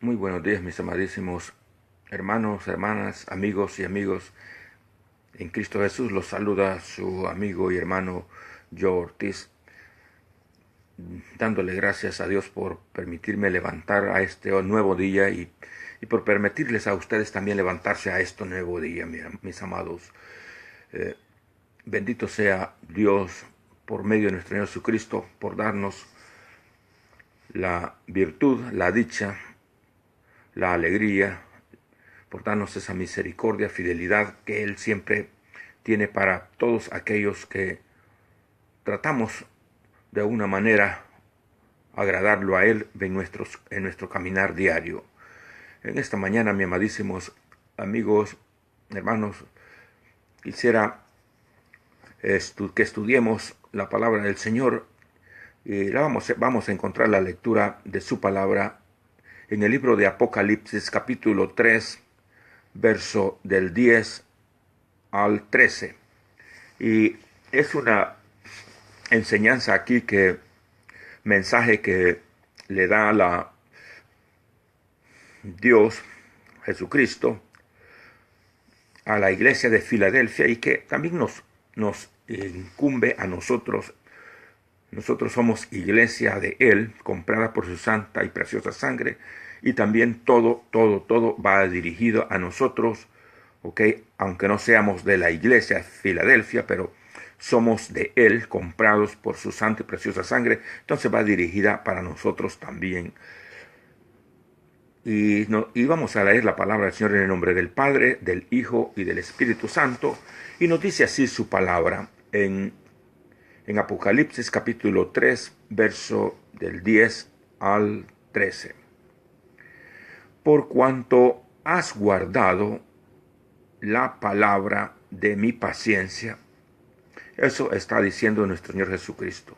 Muy buenos días, mis amadísimos hermanos, hermanas, amigos y amigos. En Cristo Jesús los saluda su amigo y hermano Joe Ortiz, dándole gracias a Dios por permitirme levantar a este nuevo día y por permitirles a ustedes también levantarse a este nuevo día, mis amados. Bendito sea Dios por medio de nuestro Señor Jesucristo, por darnos la virtud, la dicha, la alegría, por darnos esa misericordia, fidelidad que Él siempre tiene para todos aquellos que tratamos de una manera agradarlo a Él en nuestro caminar diario. En esta mañana, mis amadísimos amigos, hermanos, quisiera que estudiemos la palabra del Señor y vamos a encontrar la lectura de su palabra en el libro de Apocalipsis capítulo 3, verso del 10 al 13. Y es una enseñanza aquí, mensaje que le da Dios, Jesucristo, a la iglesia de Filadelfia y que también nos incumbe a nosotros. Nosotros somos iglesia de Él, comprada por su santa y preciosa sangre, y también todo va dirigido a nosotros, ¿ok? Aunque no seamos de la iglesia de Filadelfia, pero somos de Él, comprados por su santa y preciosa sangre, entonces va dirigida para nosotros también. Y vamos a leer la palabra del Señor en el nombre del Padre, del Hijo y del Espíritu Santo, y nos dice así su palabra en Apocalipsis capítulo 3, verso del 10 al 13. Por cuanto has guardado la palabra de mi paciencia, eso está diciendo nuestro Señor Jesucristo.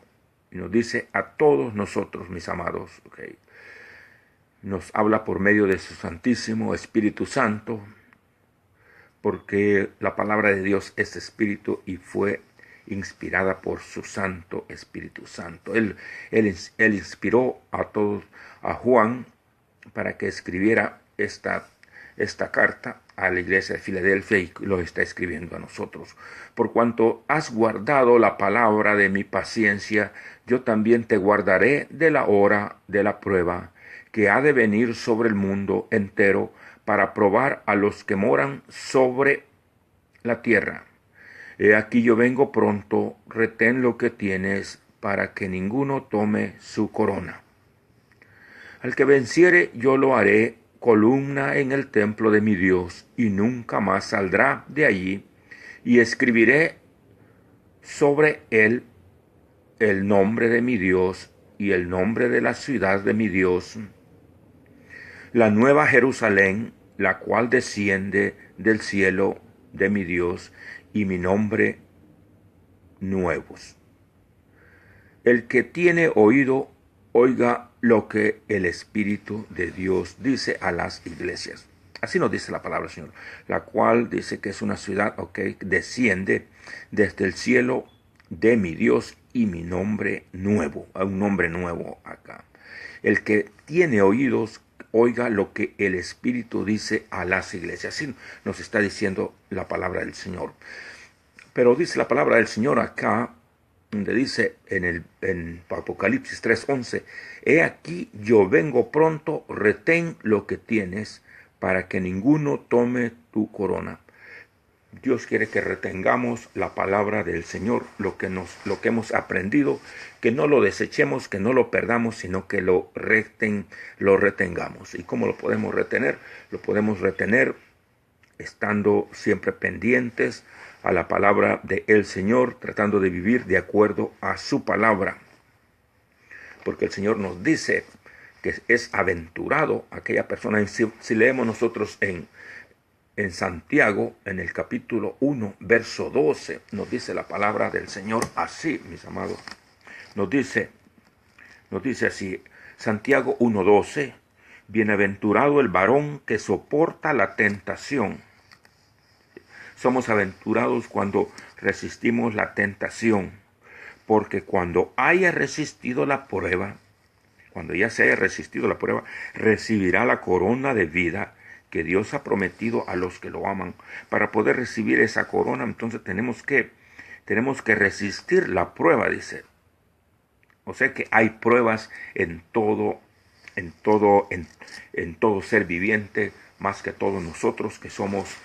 Y nos dice a todos nosotros, mis amados, ¿okay? Nos habla por medio de su Santísimo Espíritu Santo, porque la palabra de Dios es Espíritu y fue inspirada por su Santo Espíritu Santo. Él inspiró a Juan para que escribiera esta carta a la iglesia de Filadelfia y lo está escribiendo a nosotros. Por cuanto has guardado la palabra de mi paciencia, yo también te guardaré de la hora de la prueba que ha de venir sobre el mundo entero para probar a los que moran sobre la tierra. He aquí yo vengo pronto, retén lo que tienes, para que ninguno tome su corona. Al que venciere yo lo haré columna en el templo de mi Dios, y nunca más saldrá de allí, y escribiré sobre él el nombre de mi Dios y el nombre de la ciudad de mi Dios, la nueva Jerusalén, la cual desciende del cielo de mi Dios, y mi nombre nuevos. El que tiene oído, oiga lo que el Espíritu de Dios dice a las iglesias. Así nos dice la palabra del Señor, la cual dice que es una ciudad, desciende desde el cielo de mi Dios y mi nombre nuevo, un nombre nuevo acá. El que tiene oídos, oiga lo que el Espíritu dice a las iglesias. Así nos está diciendo la palabra del Señor. Pero dice la palabra del Señor acá, donde dice en Apocalipsis 3:11, he aquí yo vengo pronto, retén lo que tienes, para que ninguno tome tu corona. Dios quiere que retengamos la palabra del Señor, lo que hemos aprendido, que no lo desechemos, que no lo perdamos, sino que lo retengamos. ¿Y cómo lo podemos retener? Lo podemos retener estando siempre pendientes a la palabra del Señor, tratando de vivir de acuerdo a su palabra. Porque el Señor nos dice que es aventurado aquella persona. Si leemos nosotros en Santiago, en el capítulo 1, verso 12, nos dice la palabra del Señor así, mis amados. Nos dice así, Santiago 1:12, bienaventurado el varón que soporta la tentación. Somos aventurados cuando resistimos la tentación, porque cuando haya resistido la prueba, cuando ya se haya resistido la prueba, recibirá la corona de vida que Dios ha prometido a los que lo aman. Para poder recibir esa corona, entonces tenemos que resistir la prueba, dice. O sea que hay pruebas en todo ser viviente, más que todos nosotros que somos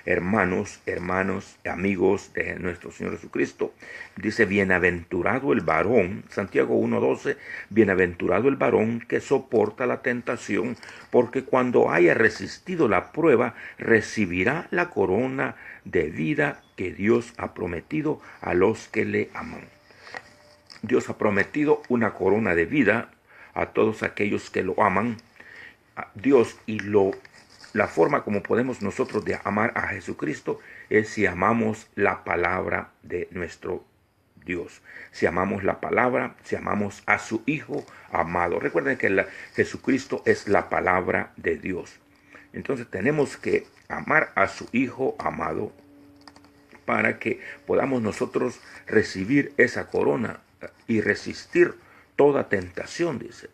hermanos, amigos de nuestro Señor Jesucristo. Dice, bienaventurado el varón, Santiago 1:12, bienaventurado el varón que soporta la tentación, porque cuando haya resistido la prueba, recibirá la corona de vida que Dios ha prometido a los que le aman. Dios ha prometido una corona de vida a todos aquellos que lo aman. Dios, la forma como podemos nosotros de amar a Jesucristo es si amamos la palabra de nuestro Dios. Si amamos la palabra, si amamos a su Hijo amado. Recuerden que Jesucristo es la palabra de Dios. Entonces tenemos que amar a su Hijo amado para que podamos nosotros recibir esa corona y resistir toda tentación, dice.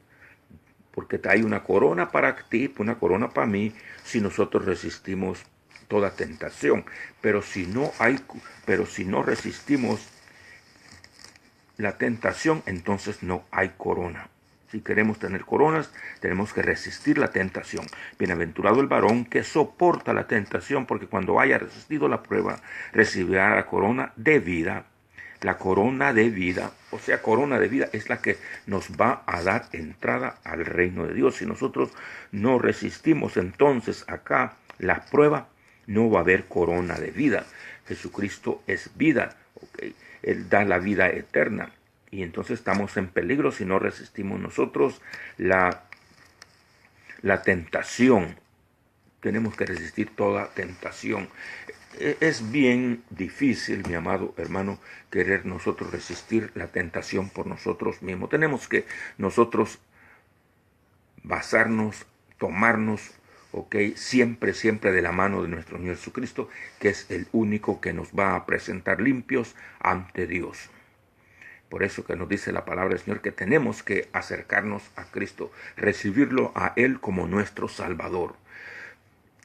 Porque hay una corona para ti, una corona para mí, si nosotros resistimos toda tentación. Pero si no resistimos la tentación, entonces no hay corona. Si queremos tener coronas, tenemos que resistir la tentación. Bienaventurado el varón que soporta la tentación, porque cuando haya resistido la prueba, recibirá la corona de vida. La corona de vida, o sea, corona de vida es la que nos va a dar entrada al reino de Dios. Si nosotros no resistimos entonces acá la prueba, no va a haber corona de vida. Jesucristo es vida, ¿okay? Él da la vida eterna. Y entonces estamos en peligro si no resistimos nosotros la tentación. Tenemos que resistir toda tentación. Es bien difícil, mi amado hermano, querer nosotros resistir la tentación por nosotros mismos. Tenemos que nosotros basarnos, tomarnos, siempre de la mano de nuestro Señor Jesucristo, que es el único que nos va a presentar limpios ante Dios. Por eso que nos dice la palabra del Señor que tenemos que acercarnos a Cristo, recibirlo a Él como nuestro Salvador.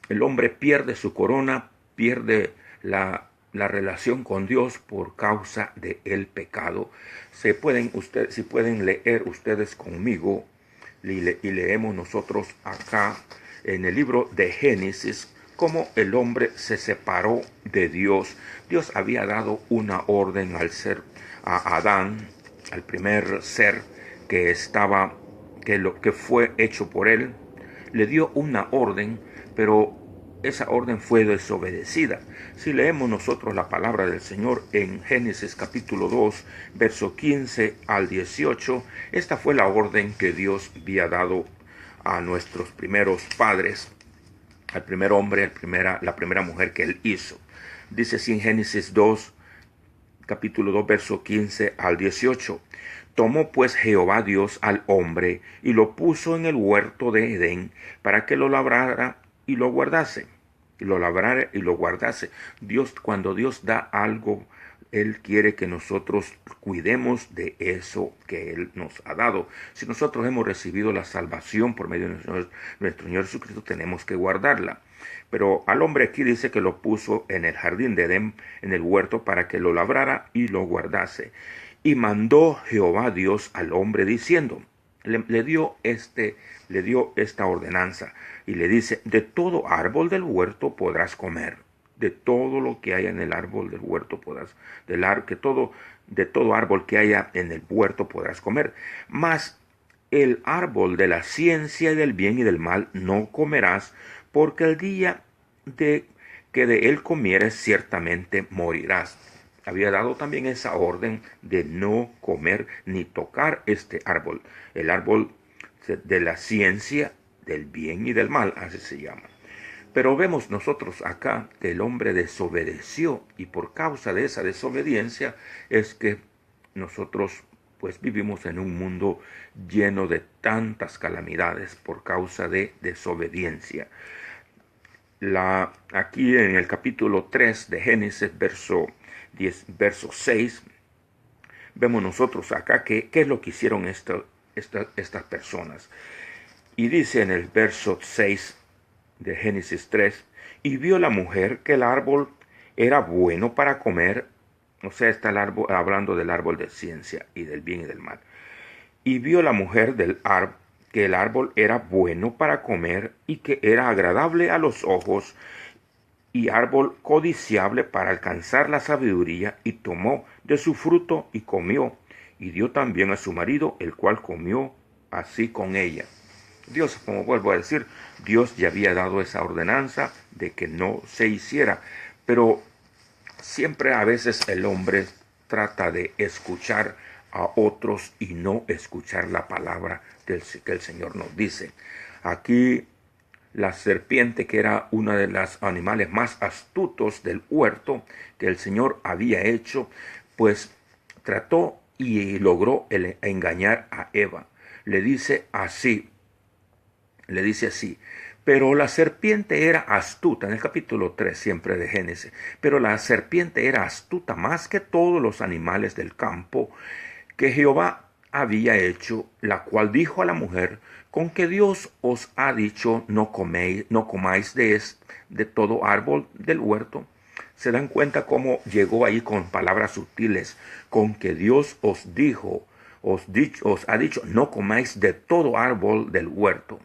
El hombre pierde su corona, pierde la relación con Dios por causa del pecado. Si pueden leer ustedes conmigo, y leemos nosotros acá en el libro de Génesis, cómo el hombre se separó de Dios. Dios había dado una orden a Adán, al primer ser que fue hecho por él. Le dio una orden, pero esa orden fue desobedecida. Si leemos nosotros la palabra del Señor en Génesis capítulo 2, verso 15 al 18, esta fue la orden que Dios había dado a nuestros primeros padres, al primer hombre, la primera mujer que Él hizo. Dice así en Génesis 2, capítulo 2, verso 15 al 18. Tomó pues Jehová Dios al hombre y lo puso en el huerto de Edén para que lo labrara y lo guardase. Dios, cuando Dios da algo, Él quiere que nosotros cuidemos de eso que Él nos ha dado. Si nosotros hemos recibido la salvación por medio de nuestro Señor Jesucristo, tenemos que guardarla. Pero al hombre aquí dice que lo puso en el jardín de Edén, en el huerto, para que lo labrara y lo guardase. Y mandó Jehová Dios al hombre diciendo, le dio esta ordenanza y le dice, de todo árbol del huerto podrás comer, de todo lo que haya en el árbol del huerto de todo árbol que haya en el huerto podrás comer, mas el árbol de la ciencia del bien y del mal no comerás, porque el día que de él comieres ciertamente morirás. Había dado también esa orden de no comer ni tocar este árbol, el árbol de la ciencia del bien y del mal, así se llama. Pero vemos nosotros acá que el hombre desobedeció, y por causa de esa desobediencia es que nosotros pues vivimos en un mundo lleno de tantas calamidades por causa de desobediencia. Aquí en el capítulo 3 de Génesis, verso 6, vemos nosotros acá qué es lo que hicieron estas personas. Y dice en el verso 6 de Génesis 3, y vio la mujer que el árbol era bueno para comer, o sea, está el árbol, hablando del árbol de ciencia y del bien y del mal. Y vio la mujer que el árbol era bueno para comer y que era agradable a los ojos y árbol codiciable para alcanzar la sabiduría, y tomó de su fruto y comió, y dio también a su marido, el cual comió así con ella. Dios, como vuelvo a decir, Dios ya había dado esa ordenanza de que no se hiciera, pero siempre a veces el hombre trata de escuchar a otros y no escuchar la palabra que el Señor nos dice. Aquí la serpiente, que era uno de los animales más astutos del huerto que el Señor había hecho, pues trató y logró engañar a Eva. Le dice así, pero la serpiente era astuta, en el capítulo 3 siempre de Génesis, pero la serpiente era astuta más que todos los animales del campo que Jehová había hecho, la cual dijo a la mujer, con que Dios os ha dicho, no comáis de todo árbol del huerto. Se dan cuenta cómo llegó ahí con palabras sutiles, con que Dios os dijo, os ha dicho, no comáis de todo árbol del huerto.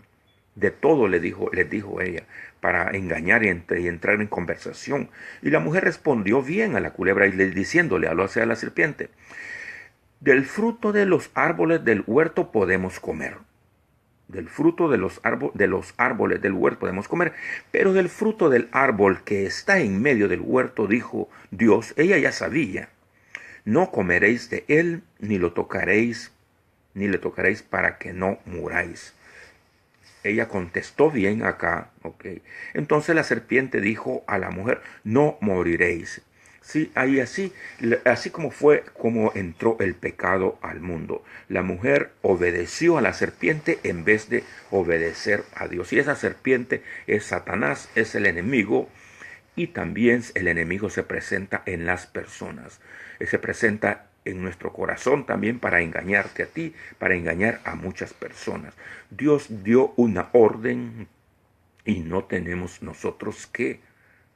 De todo les dijo ella, para engañar y entrar en conversación. Y la mujer respondió bien a la culebra y diciéndole, habló hacia la serpiente, del fruto de los árboles del huerto podemos comer. Del fruto de los árboles del huerto podemos comer, pero del fruto del árbol que está en medio del huerto, dijo Dios, ella ya sabía, no comeréis de él, ni le tocaréis para que no muráis. Ella contestó bien acá, ok. Entonces la serpiente dijo a la mujer, no moriréis. Sí, ahí así como fue como entró el pecado al mundo. La mujer obedeció a la serpiente en vez de obedecer a Dios. Y esa serpiente es Satanás, es el enemigo. Y también el enemigo se presenta en las personas. Se presenta en nuestro corazón también para engañarte a ti, para engañar a muchas personas. Dios dio una orden y no tenemos nosotros que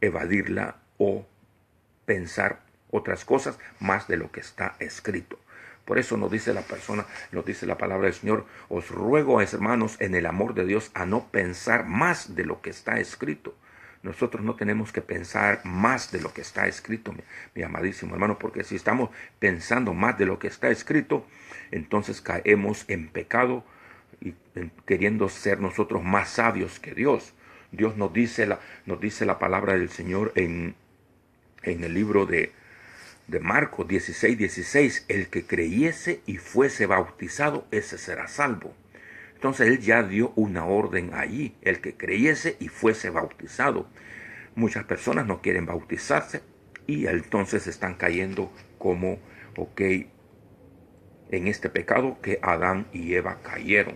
evadirla o pensar otras cosas más de lo que está escrito. Por eso nos dice la palabra del Señor, os ruego, hermanos, en el amor de Dios, a no pensar más de lo que está escrito. Nosotros no tenemos que pensar más de lo que está escrito, mi amadísimo hermano, porque si estamos pensando más de lo que está escrito, entonces caemos en pecado y queriendo ser nosotros más sabios que Dios. Dios nos dice la palabra del Señor en el libro de Marcos 16:16, el que creyese y fuese bautizado, ese será salvo. Entonces él ya dio una orden allí, el que creyese y fuese bautizado. Muchas personas no quieren bautizarse y entonces están cayendo como, en este pecado que Adán y Eva cayeron.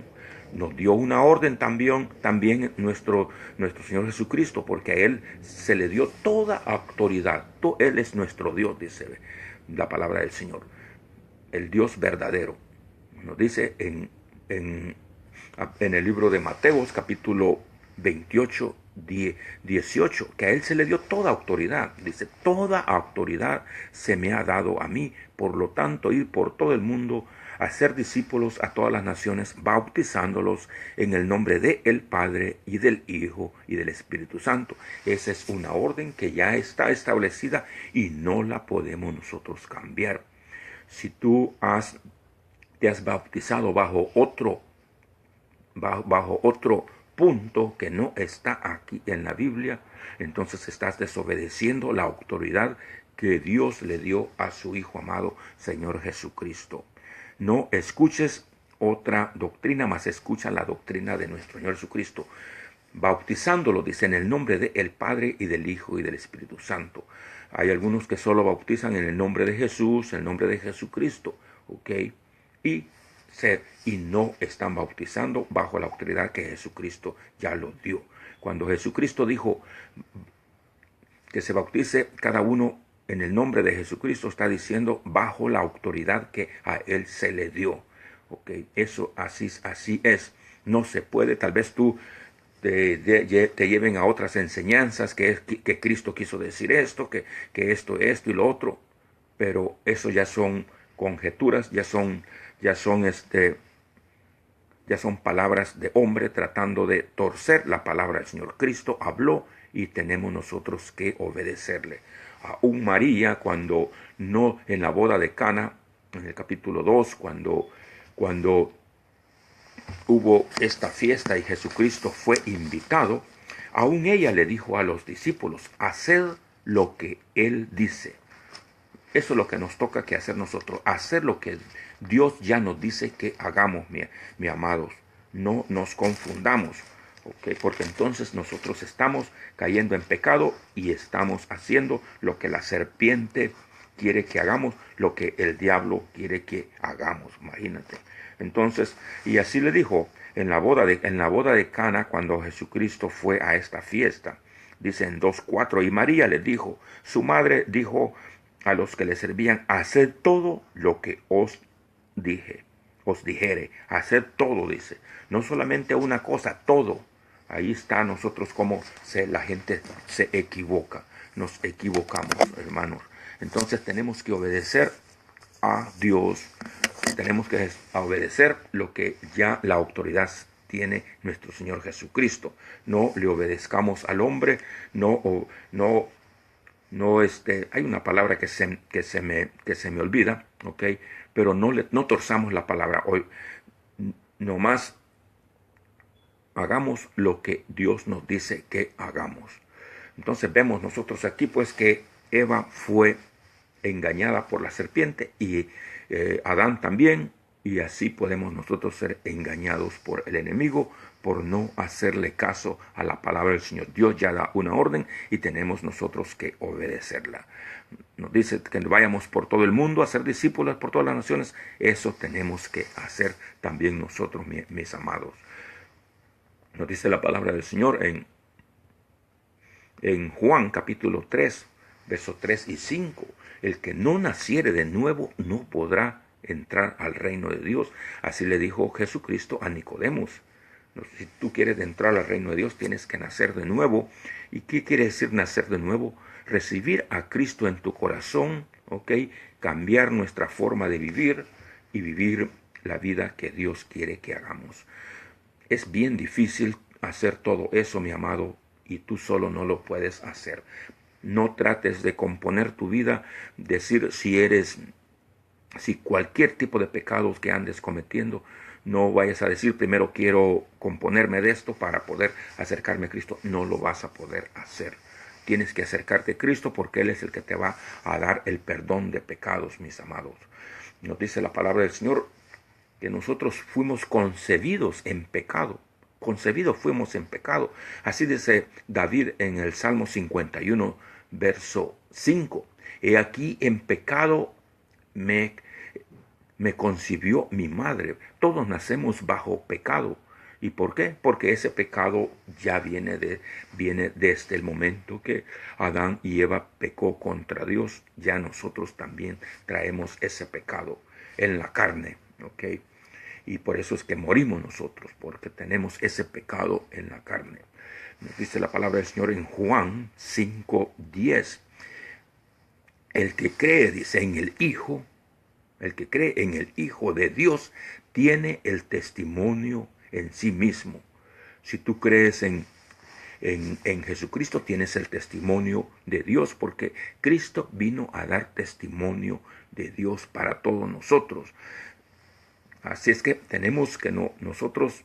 Nos dio una orden también nuestro Señor Jesucristo, porque a Él se le dio toda autoridad. Él es nuestro Dios, dice la palabra del Señor. El Dios verdadero. Nos dice en el libro de Mateos, capítulo 28, 18, que a Él se le dio toda autoridad. Dice, toda autoridad se me ha dado a mí. Por lo tanto, ir por todo el mundo, hacer discípulos a todas las naciones, bautizándolos en el nombre de el Padre y del Hijo y del Espíritu Santo. Esa es una orden que ya está establecida y no la podemos nosotros cambiar. Si tú te has bautizado bajo otro punto que no está aquí en la Biblia, entonces estás desobedeciendo la autoridad que Dios le dio a su Hijo amado, Señor Jesucristo. No escuches otra doctrina, más escucha la doctrina de nuestro Señor Jesucristo, bautizándolo, dice, en el nombre del Padre y del Hijo y del Espíritu Santo. Hay algunos que solo bautizan en el nombre de Jesús, en el nombre de Jesucristo, y no están bautizando bajo la autoridad que Jesucristo ya lo dio. Cuando Jesucristo dijo que se bautice cada uno en el nombre de Jesucristo, está diciendo bajo la autoridad que a Él se le dio. Ok, eso así es. No se puede, tal vez tú te lleven a otras enseñanzas, que Cristo quiso decir esto, que esto y lo otro, pero eso ya son conjeturas, ya son ya son palabras de hombre tratando de torcer la palabra del Señor. Cristo habló y tenemos nosotros que obedecerle. Aún María, cuando no en la boda de Cana, en el capítulo 2, cuando hubo esta fiesta y Jesucristo fue invitado, aún ella le dijo a los discípulos, haced lo que Él dice. Eso es lo que nos toca que hacer nosotros, hacer lo que Dios ya nos dice que hagamos, mi amados. No nos confundamos, ¿ok? Porque entonces nosotros estamos cayendo en pecado y estamos haciendo lo que la serpiente quiere que hagamos, lo que el diablo quiere que hagamos, imagínate. Entonces, y así le dijo, en la boda de Cana, cuando Jesucristo fue a esta fiesta, dice en 2:4, y María le dijo, su madre dijo a los que le servían, haced todo lo que os dijere, haced todo, dice, no solamente una cosa, todo. Ahí está nosotros como la gente se equivoca, nos equivocamos, hermanos. Entonces tenemos que obedecer a Dios, tenemos que obedecer lo que ya la autoridad tiene nuestro Señor Jesucristo. No le obedezcamos al hombre, no, hay una palabra que se me olvida, ¿ok? Pero no torzamos la palabra hoy, nomás hagamos lo que Dios nos dice que hagamos. Entonces vemos nosotros aquí pues que Eva fue engañada por la serpiente y Adán también, y así podemos nosotros ser engañados por el enemigo por no hacerle caso a la palabra del Señor. Dios ya da una orden y tenemos nosotros que obedecerla. Nos dice que vayamos por todo el mundo a ser discípulos por todas las naciones. Eso tenemos que hacer también nosotros, mis amados. Nos dice la palabra del Señor en Juan capítulo 3, versos 3 y 5. El que no naciere de nuevo no podrá entrar al reino de Dios. Así le dijo Jesucristo a Nicodemos. Si tú quieres entrar al reino de Dios, tienes que nacer de nuevo. ¿Y qué quiere decir nacer de nuevo? Recibir a Cristo en tu corazón, ¿ok? Cambiar nuestra forma de vivir y vivir la vida que Dios quiere que hagamos. Es bien difícil hacer todo eso, mi amado, y tú solo no lo puedes hacer. No trates de componer tu vida, decir si cualquier tipo de pecados que andes cometiendo, no vayas a decir primero quiero componerme de esto para poder acercarme a Cristo. No lo vas a poder hacer. Tienes que acercarte a Cristo porque Él es el que te va a dar el perdón de pecados, mis amados. Nos dice la palabra del Señor que nosotros fuimos concebidos en pecado. Concebidos fuimos en pecado. Así dice David en el Salmo 51, verso 5. He aquí en pecado me concibió mi madre. Todos nacemos bajo pecado. ¿Y por qué? Porque ese pecado ya viene desde el momento que Adán y Eva pecó contra Dios. Ya nosotros también traemos ese pecado en la carne, ¿ok? Y por eso es que morimos nosotros, porque tenemos ese pecado en la carne. Nos dice la palabra del Señor en Juan 5:10. El que cree, dice, en el Hijo, el que cree en el Hijo de Dios, tiene el testimonio en sí mismo. Si tú crees en Jesucristo, tienes el testimonio de Dios, porque Cristo vino a dar testimonio de Dios para todos nosotros. Así es que tenemos que nosotros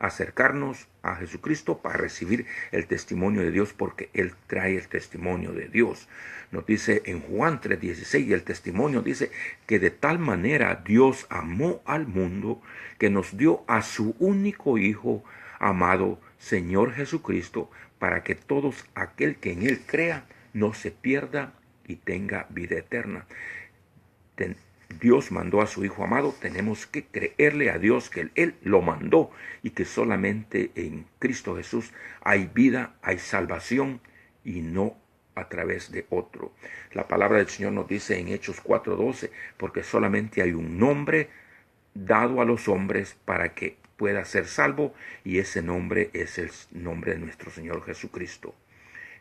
acercarnos a Jesucristo para recibir el testimonio de Dios, porque Él trae el testimonio de Dios. Nos dice en Juan 3:16, y el testimonio dice que de tal manera Dios amó al mundo que nos dio a su único Hijo amado, Señor Jesucristo, para que todos aquel que en Él crea no se pierda y tenga vida eterna. Dios mandó a su Hijo amado, tenemos que creerle a Dios que Él lo mandó y que solamente en Cristo Jesús hay vida, hay salvación y no a través de otro. La palabra del Señor nos dice en Hechos 4:12, porque solamente hay un nombre dado a los hombres para que pueda ser salvo, y ese nombre es el nombre de nuestro Señor Jesucristo.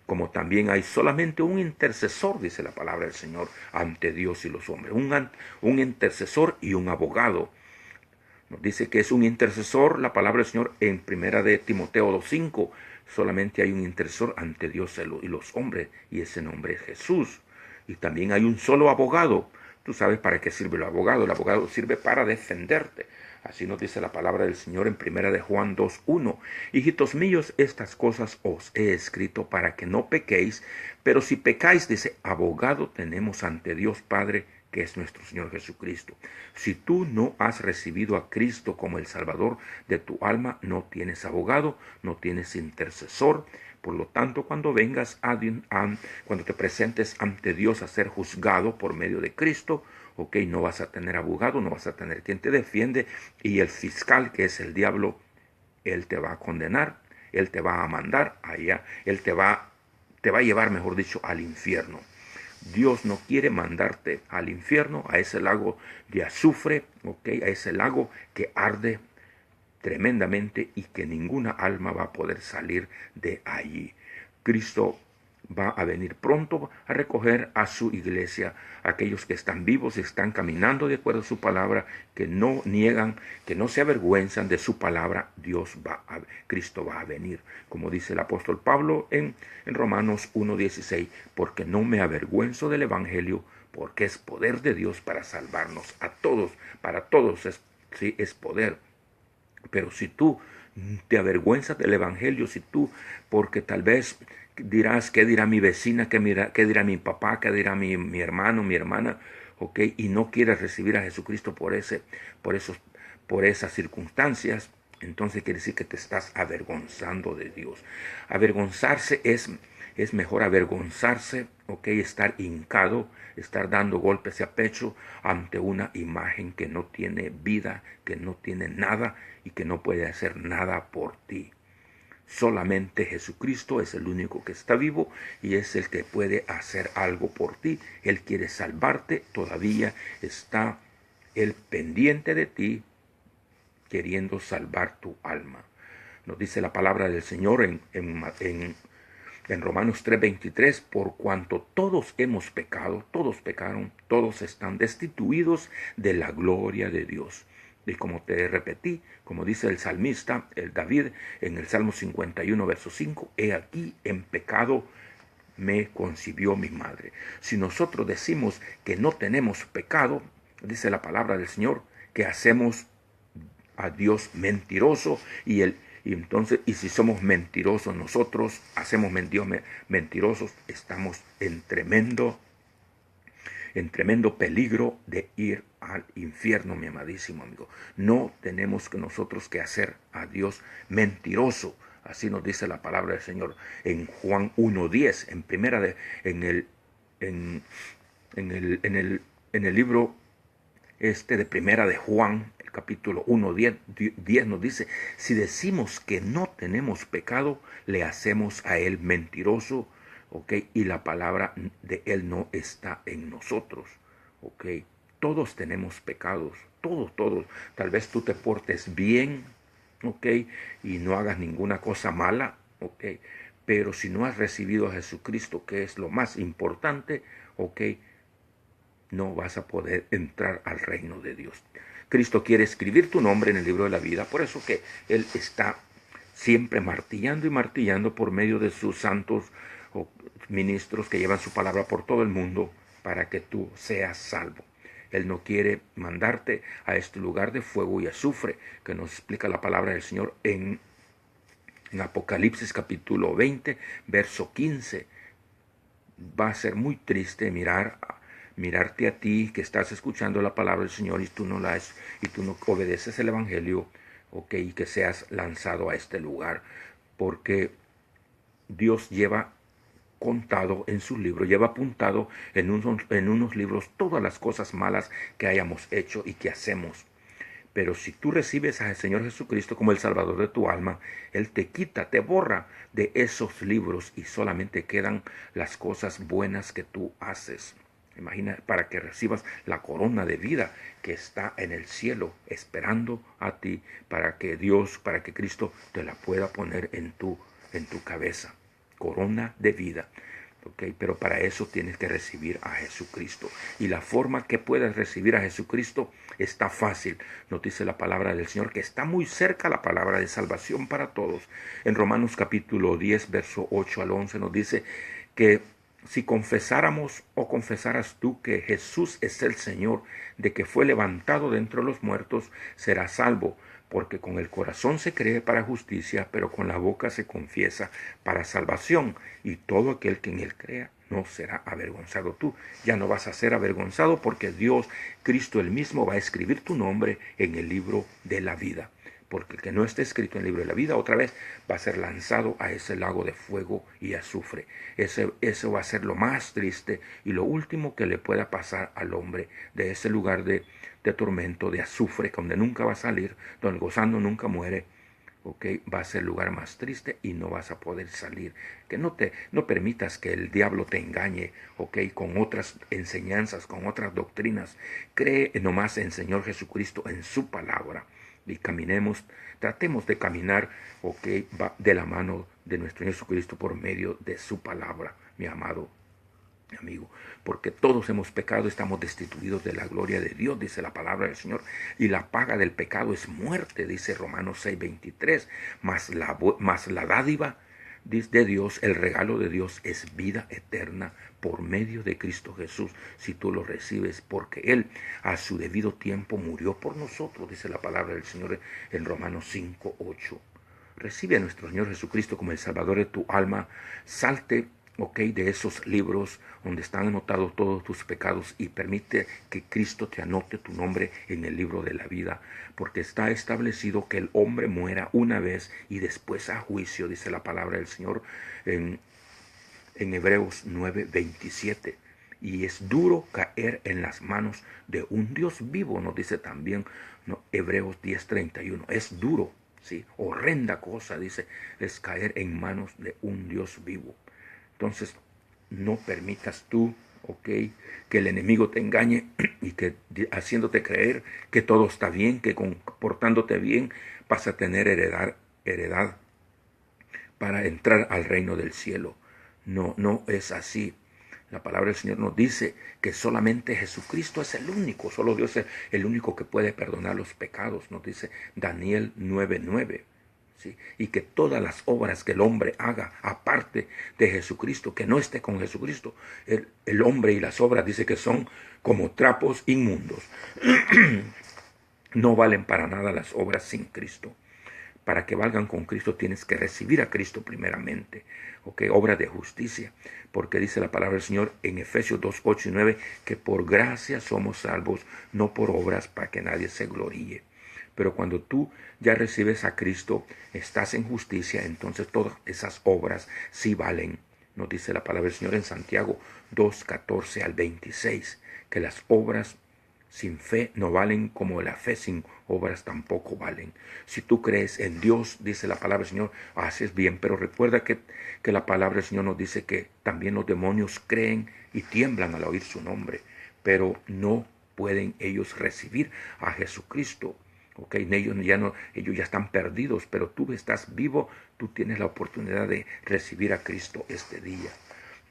Como también hay solamente un intercesor, dice la palabra del Señor, ante Dios y los hombres. Un intercesor y un abogado. Nos dice que es un intercesor, la palabra del Señor, en primera de Timoteo 2:5. Solamente hay un intercesor ante Dios y los hombres, y ese nombre es Jesús. Y también hay un solo abogado. Tú sabes para qué sirve el abogado. El abogado sirve para defenderte. Así nos dice la palabra del Señor en primera de Juan 2:1. Hijitos míos, estas cosas os he escrito para que no pequéis, pero si pecáis, dice, abogado tenemos ante Dios Padre, que es nuestro Señor Jesucristo. Si tú no has recibido a Cristo como el Salvador de tu alma, no tienes abogado, no tienes intercesor. Por lo tanto, cuando vengas cuando te presentes ante Dios a ser juzgado por medio de Cristo, no vas a tener abogado, no vas a tener quien te defiende, y el fiscal, que es el diablo, él te va a condenar, él te va a mandar allá, él te va a llevar, mejor dicho, al infierno. Dios no quiere mandarte al infierno, a ese lago de azufre, a ese lago que arde tremendamente y que ninguna alma va a poder salir de allí. Cristo va a venir pronto a recoger a su iglesia, aquellos que están vivos, están caminando de acuerdo a su palabra, que no niegan, que no se avergüenzan de su palabra. Cristo va a venir, como dice el apóstol Pablo en Romanos 1:16, porque no me avergüenzo del evangelio, porque es poder de Dios para salvarnos a todos, para todos es poder. Pero si tú te avergüenzas del evangelio, porque tal vez dirás, ¿qué dirá mi vecina? ¿Qué dirá mi papá? ¿Qué dirá mi hermano, mi hermana? Y no quieres recibir a Jesucristo por esas circunstancias, entonces quiere decir que te estás avergonzando de Dios. Avergonzarse es mejor avergonzarse, estar hincado, estar dando golpes a pecho ante una imagen que no tiene vida, que no tiene nada y que no puede hacer nada por ti. Solamente Jesucristo es el único que está vivo y es el que puede hacer algo por ti. Él quiere salvarte, todavía está Él pendiente de ti, queriendo salvar tu alma. Nos dice la palabra del Señor en Romanos 3:23, por cuanto todos hemos pecado, todos pecaron, todos están destituidos de la gloria de Dios. Y como te repetí, como dice el salmista, el David, en el Salmo 51, verso 5, he aquí en pecado me concibió mi madre. Si nosotros decimos que no tenemos pecado, dice la palabra del Señor, que hacemos a Dios mentiroso, y si somos mentirosos nosotros, hacemos mentirosos, estamos en tremendo peligro de ir al infierno, mi amadísimo amigo. No tenemos que nosotros que hacer a Dios mentiroso. Así nos dice la palabra del Señor en Juan 1:10, en el libro de primera de Juan, el capítulo 1:10 nos dice, si decimos que no tenemos pecado, le hacemos a él mentiroso, y la palabra de él no está en nosotros, todos tenemos pecados, todos, tal vez tú te portes bien, y no hagas ninguna cosa mala, pero si no has recibido a Jesucristo, que es lo más importante, no vas a poder entrar al reino de Dios. Cristo quiere escribir tu nombre en el libro de la vida, por eso que Él está siempre martillando y martillando por medio de sus santos ministros que llevan su palabra por todo el mundo para que tú seas salvo. Él no quiere mandarte a este lugar de fuego y azufre que nos explica la palabra del Señor en Apocalipsis capítulo 20, verso 15. Va a ser muy triste mirarte a ti que estás escuchando la palabra del Señor y tú no obedeces el evangelio, y que seas lanzado a este lugar, porque Dios lleva contado en su libro, lleva apuntado en unos libros todas las cosas malas que hayamos hecho y que hacemos. Pero si tú recibes al Señor Jesucristo como el Salvador de tu alma, Él te quita, te borra de esos libros y solamente quedan las cosas buenas que tú haces. Imagina, para que recibas la corona de vida que está en el cielo esperando a ti, para que Dios, para que Cristo te la pueda poner en tu cabeza. Corona de vida. Okay, pero para eso tienes que recibir a Jesucristo. Y la forma que puedas recibir a Jesucristo está fácil. Nos dice la palabra del Señor que está muy cerca la palabra de salvación para todos. En Romanos capítulo 10, verso 8 al 11 nos dice que si confesáramos o confesaras tú que Jesús es el Señor, de que fue levantado de entre los muertos, serás salvo, porque con el corazón se cree para justicia, pero con la boca se confiesa para salvación, y todo aquel que en él crea no será avergonzado. Tú ya no vas a ser avergonzado, porque Dios, Cristo él mismo, va a escribir tu nombre en el libro de la vida. Porque el que no esté escrito en el libro de la vida, otra vez va a ser lanzado a ese lago de fuego y azufre. Eso va a ser lo más triste y lo último que le pueda pasar al hombre, de ese lugar de tormento, de azufre, donde nunca va a salir, donde gozando nunca muere. Okay, va a ser el lugar más triste y no vas a poder salir. Que no permitas que el diablo te engañe, okay, con otras enseñanzas, con otras doctrinas. Cree nomás en Señor Jesucristo, en su palabra, y tratemos de caminar, okay, de la mano de nuestro Señor Jesucristo por medio de su palabra, mi amado amigo, porque todos hemos pecado, estamos destituidos de la gloria de Dios, dice la palabra del Señor, y la paga del pecado es muerte, dice Romanos 6:23, mas la dádiva de Dios, el regalo de Dios es vida eterna por medio de Cristo Jesús, si tú lo recibes, porque Él a su debido tiempo murió por nosotros, dice la palabra del Señor en Romanos 5:8. Recibe a nuestro Señor Jesucristo como el Salvador de tu alma, salte, de esos libros donde están anotados todos tus pecados y permite que Cristo te anote tu nombre en el libro de la vida, porque está establecido que el hombre muera una vez y después a juicio, dice la palabra del Señor en Hebreos 9:27. Y es duro caer en las manos de un Dios vivo, nos dice también Hebreos 10:31. Es duro, ¿sí? Horrenda cosa, dice, es caer en manos de un Dios vivo. Entonces, no permitas tú, que el enemigo te engañe y que haciéndote creer que todo está bien, que comportándote bien vas a tener heredad para entrar al reino del cielo. No, no es así. La palabra del Señor nos dice que solamente Jesucristo es el único, solo Dios es el único que puede perdonar los pecados, nos dice Daniel 9:9. ¿Sí? Y que todas las obras que el hombre haga aparte de Jesucristo, que no esté con Jesucristo, el hombre y las obras dice que son como trapos inmundos. No valen para nada las obras sin Cristo. Para que valgan con Cristo tienes que recibir a Cristo primeramente, obra de justicia, porque dice la palabra del Señor en Efesios 2:8-9 que por gracia somos salvos, no por obras para que nadie se gloríe. Pero cuando tú ya recibes a Cristo, estás en justicia, entonces todas esas obras sí valen. Nos dice la palabra del Señor en Santiago 2:14-26, que las obras sin fe no valen, como la fe sin obras tampoco valen. Si tú crees en Dios, dice la palabra del Señor, haces bien, pero recuerda que la palabra del Señor nos dice que también los demonios creen y tiemblan al oír su nombre, pero no pueden ellos recibir a Jesucristo. Ellos ya están perdidos, pero tú estás vivo, tú tienes la oportunidad de recibir a Cristo este día.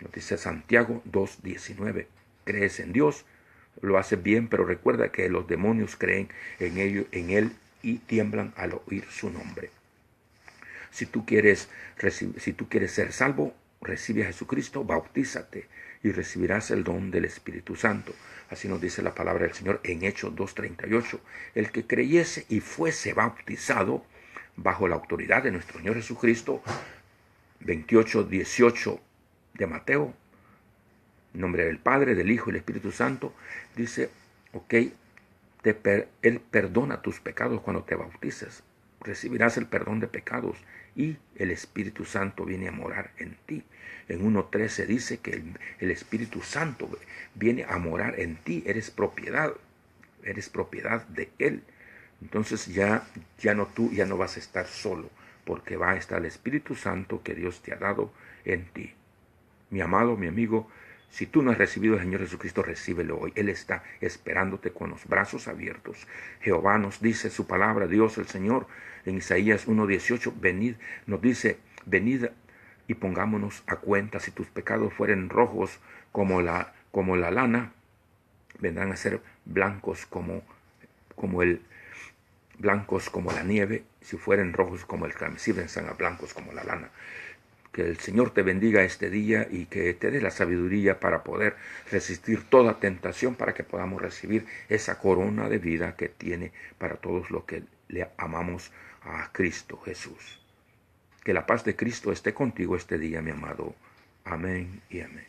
Nos dice Santiago 2:19, crees en Dios, lo haces bien, pero recuerda que los demonios creen en Él y tiemblan al oír su nombre. Si tú quieres ser salvo, recibe a Jesucristo, bautízate y recibirás el don del Espíritu Santo. Así nos dice la palabra del Señor en Hechos 2:38. El que creyese y fuese bautizado bajo la autoridad de nuestro Señor Jesucristo, 28:18 de Mateo, en nombre del Padre, del Hijo y del Espíritu Santo, dice, Él perdona tus pecados cuando te bautices. Recibirás el perdón de pecados y el Espíritu Santo viene a morar en ti. En 1:13 dice que el Espíritu Santo viene a morar en ti. Eres propiedad de Él. Entonces ya no vas a estar solo, porque va a estar el Espíritu Santo que Dios te ha dado en ti. Mi amado, mi amigo, Si tú no has recibido al Señor Jesucristo, recíbelo hoy. Él está esperándote con los brazos abiertos. Jehová nos dice su palabra, Dios el Señor, en Isaías 1:18, venid, nos dice, venid y pongámonos a cuenta. Si tus pecados fueren rojos como la lana, vendrán a ser blancos como la nieve. Si fueren rojos como el carmesí, vendrán a blancos como la lana. Que el Señor te bendiga este día y que te dé la sabiduría para poder resistir toda tentación, para que podamos recibir esa corona de vida que tiene para todos los que le amamos a Cristo Jesús. Que la paz de Cristo esté contigo este día, mi amado. Amén y amén.